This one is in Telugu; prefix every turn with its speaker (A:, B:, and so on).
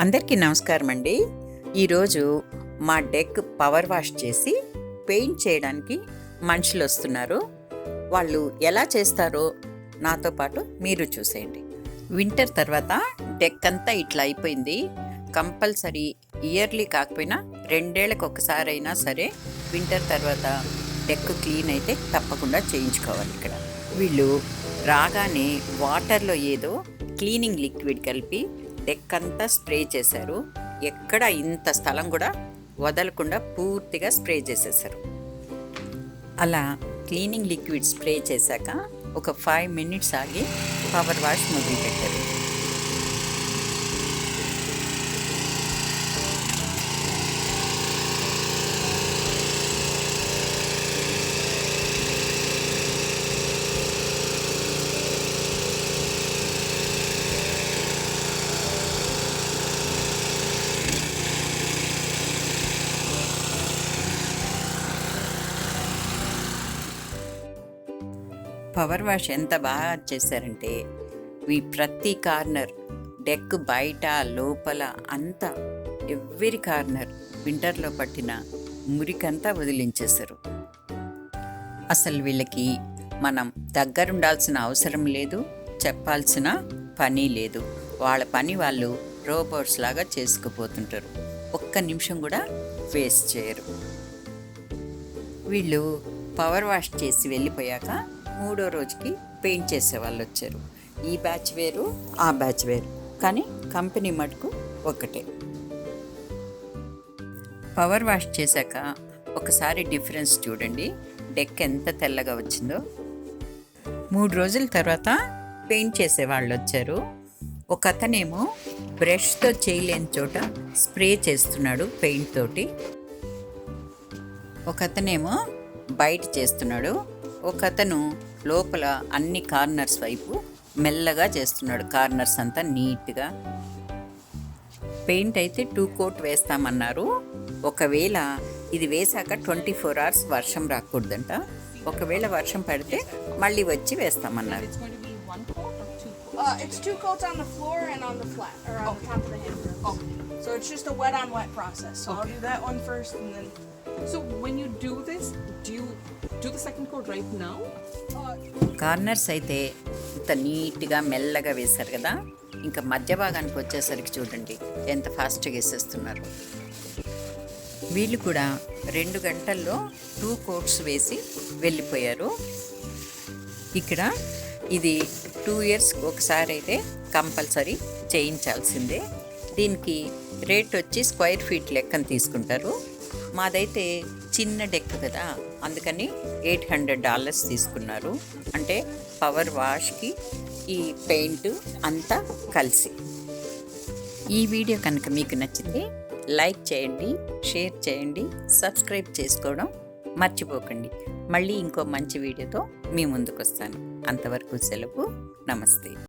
A: అందరికీ నమస్కారం అండి. ఈరోజు మా డెక్ పవర్ వాష్ చేసి పెయింట్ చేయడానికి మనుషులు వస్తున్నారు. వాళ్ళు ఎలా చేస్తారో నాతో పాటు మీరు చూసేయండి. వింటర్ తర్వాత డెక్ అంతా ఇట్లా అయిపోయింది. కంపల్సరీ ఇయర్లీ కాకపోయినా 2 ఏళ్ళకి ఒకసారి అయినా సరే వింటర్ తర్వాత డెక్ క్లీన్ అయితే తప్పకుండా చేయించుకోవాలి. ఇక్కడ వీళ్ళు రాగానే వాటర్లో ఏదో క్లీనింగ్ లిక్విడ్ కలిపి డెక్ అంతా స్ప్రే చేశారు. ఎక్కడ ఇంత స్థలం కూడా వదలకుండా పూర్తిగా స్ప్రే చేసేసారు. అలా క్లీనింగ్ లిక్విడ్ స్ప్రే చేశాక ఒక 5 minutes ఆగి పవర్ వాష్ మొదలుపెట్టారు. పవర్ వాష్ ఎంత బాగా చేశారంటే ప్రతి కార్నర్ డెక్ బయట లోపల అంతా ఎవ్రీ కార్నర్ వింటర్లో పట్టిన మురికంతా వదిలించేశారు. అసలు వీళ్ళకి మనం దగ్గరుండాల్సిన అవసరం లేదు, చెప్పాల్సిన పని లేదు. వాళ్ళ పని వాళ్ళు రోబోట్స్ లాగా చేసుకుపోతుంటారు. ఒక్క నిమిషం కూడా వేస్ట్ చేయరు. వీళ్ళు పవర్ వాష్ చేసి వెళ్ళిపోయాక 3వ రోజుకి పెయింట్ చేసే వాళ్ళు వచ్చారు. ఈ బ్యాచ్ వేరు, ఆ బ్యాచ్ వేరు, కానీ కంపెనీ మటుకు ఒకటే. పవర్ వాష్ చేశాక ఒకసారి డిఫరెన్స్ చూడండి, డెక్ ఎంత తెల్లగా వచ్చిందో. 3 రోజుల తర్వాత పెయింట్ చేసే వాళ్ళు వచ్చారు. ఒక అతనేమో బ్రష్తో చేయలేని చోట స్ప్రే చేస్తున్నాడు పెయింట్ తోటి, ఒక అతనేమో బయట చేస్తున్నాడు, ఒక అతను లోపల అన్ని కార్నర్స్ వైపు మెల్లగా చేస్తున్నాడు. కార్నర్స్ అంతా నీట్గా. పెయింట్ అయితే 2 coat వేస్తామన్నారు. ఒకవేళ ఇది వేశాక 24 hours వర్షం రాకూడదంట. ఒకవేళ వర్షం పడితే మళ్ళీ వచ్చి వేస్తామన్నారు.
B: It's 2 coats on the floor and on the flat, or on the top of the hamper.
C: Okay.
B: So it's just a wet on wet process. So I'll do that one first and then...
C: So when you do this, do you do the second coat right now?
A: Corners అయితే ఇంత నీట్గా మెల్లగా వేశారు కదా, ఇంకా మధ్య భాగానికి వచ్చేసరికి చూడండి ఎంత ఫాస్ట్గా వేసేస్తున్నారు. వీళ్ళు కూడా 2 గంటల్లో 2 coats వేసి వెళ్ళిపోయారు. ఇక్కడ ఇది 2 years ఒకసారి అయితే కంపల్సరీ చేయించాల్సిందే. దీనికి రేట్ వచ్చి స్క్వేర్ ఫీట్ లెక్కన తీసుకుంటారు. మాదైతే చిన్న డెక్ కదా, అందుకని $800 తీసుకున్నారు. అంటే పవర్ వాష్కి ఈ పెయింట్ అంతా కలిసి. ఈ వీడియో కనుక మీకు నచ్చితే లైక్ చేయండి, షేర్ చేయండి, సబ్స్క్రైబ్ చేసుకోవడం మర్చిపోకండి. మళ్ళీ ఇంకో మంచి వీడియోతో మీ ముందుకు వస్తాను. అంతవరకు సెలవు. నమస్తే.